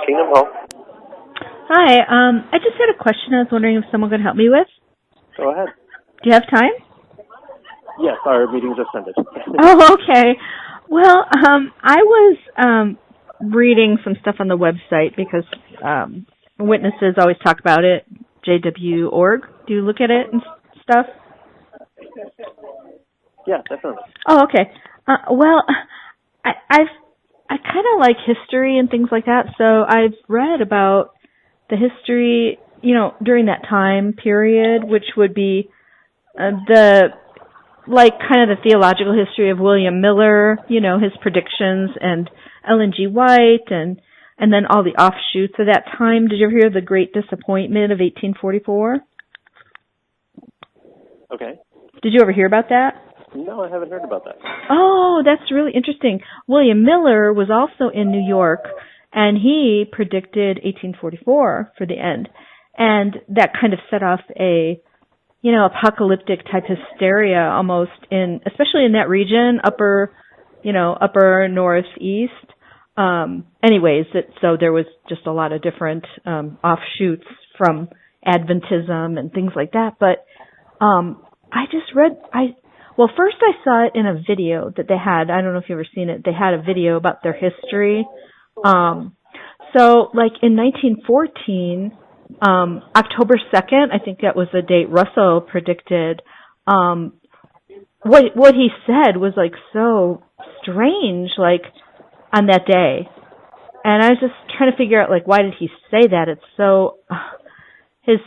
Kingdom Hall. Hi, I just had a question I was wondering if someone could help me with. Go ahead. Do you have time? Yes, our meeting just ended. Oh, okay. Well, I was reading some stuff on the website because witnesses always talk about it, JW.org. Do you look at it and stuff? Yeah, definitely. Oh, okay. Well, I kind of like history and things like that, so I've read about the history, during that time period, which would be kind of the theological history of William Miller, his predictions, and Ellen G. White, and then all the offshoots of that time. Did you ever hear of the Great Disappointment of 1844? Okay. Did you ever hear about that? No, I haven't heard about that. Oh, that's really interesting. William Miller was also in New York, and he predicted 1844 for the end. And that kind of set off a, apocalyptic type hysteria almost especially in that region, upper northeast. So there was just a lot of different offshoots from Adventism and things like that. But first I saw it in a video that they had. I don't know if you've ever seen it. They had a video about their history. So like in 1914, October 2nd, I think that was the date Russell predicted, what he said was like so strange, like on that day. And I was just trying to figure out, like, why did he say that? It's so,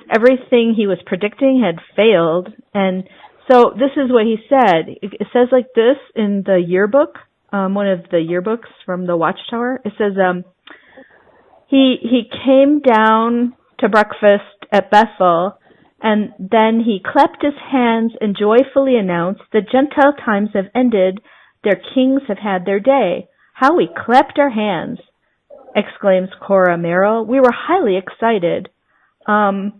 everything he was predicting had failed. And so this is what he said. It says like this in the yearbook, one of the yearbooks from the Watchtower. It says, he came down to breakfast at Bethel, and then he clapped his hands and joyfully announced, "The Gentile times have ended, their kings have had their day." "How we clapped our hands," exclaims Cora Merrill. "We were highly excited." And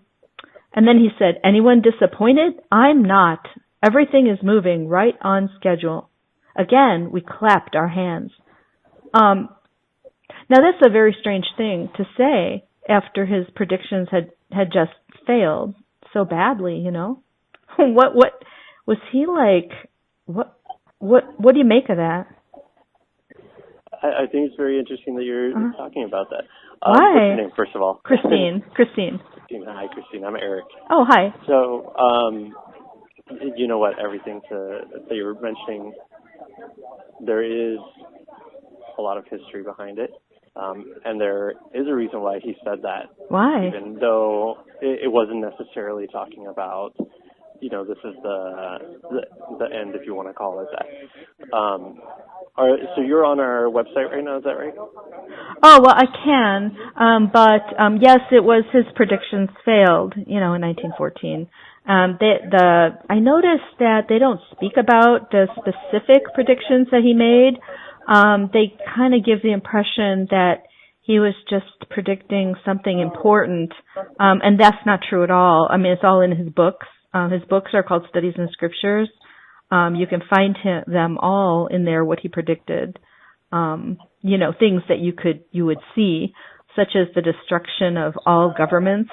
then he said, "Anyone disappointed? I'm not. Everything is moving right on schedule." Again, we clapped our hands. Now that's a very strange thing to say after his predictions had just failed so badly, What was he like? What do you make of that? I think it's very interesting that you're talking about that. Why? What's your name, first of all? Christine. Hi, Christine. I'm Eric. Oh, hi. So, you know what? Everything that you were mentioning, there is a lot of history behind it. And there is a reason why he said that. Why? Even though it wasn't necessarily talking about, this is the end, if you want to call it that. So you're on our website right now, is that right? Oh, well, I can. But yes, it was his predictions failed, in 1914. I noticed that they don't speak about the specific predictions that he made. They kind of give the impression that he was just predicting something important, and that's not true at all. I mean, it's all in his books. His books are called Studies in Scriptures. You can find them all in there, what he predicted. Things that you would see, such as the destruction of all governments,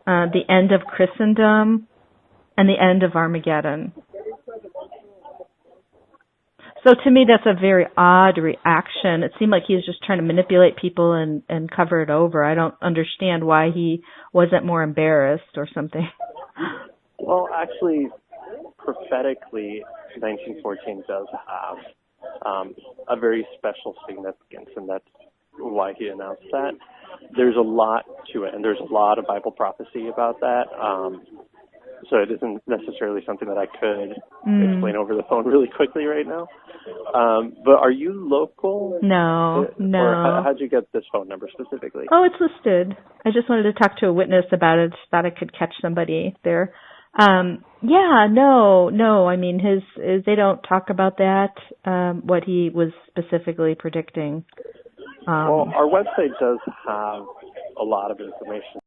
the end of Christendom, and the end of Armageddon. So to me, that's a very odd reaction. It seemed like he was just trying to manipulate people and cover it over. I don't understand why he wasn't more embarrassed or something. Well, actually, prophetically, 1914 does have a very special significance, and that's why he announced that. There's a lot to it, and there's a lot of Bible prophecy about that. So it isn't necessarily something that I could explain over the phone really quickly right now. But are you local? No. Or how'd you get this phone number specifically? Oh, it's listed. I just wanted to talk to a witness about it. Just thought I could catch somebody there. No. I mean, they don't talk about that, what he was specifically predicting. Well, our website does have a lot of information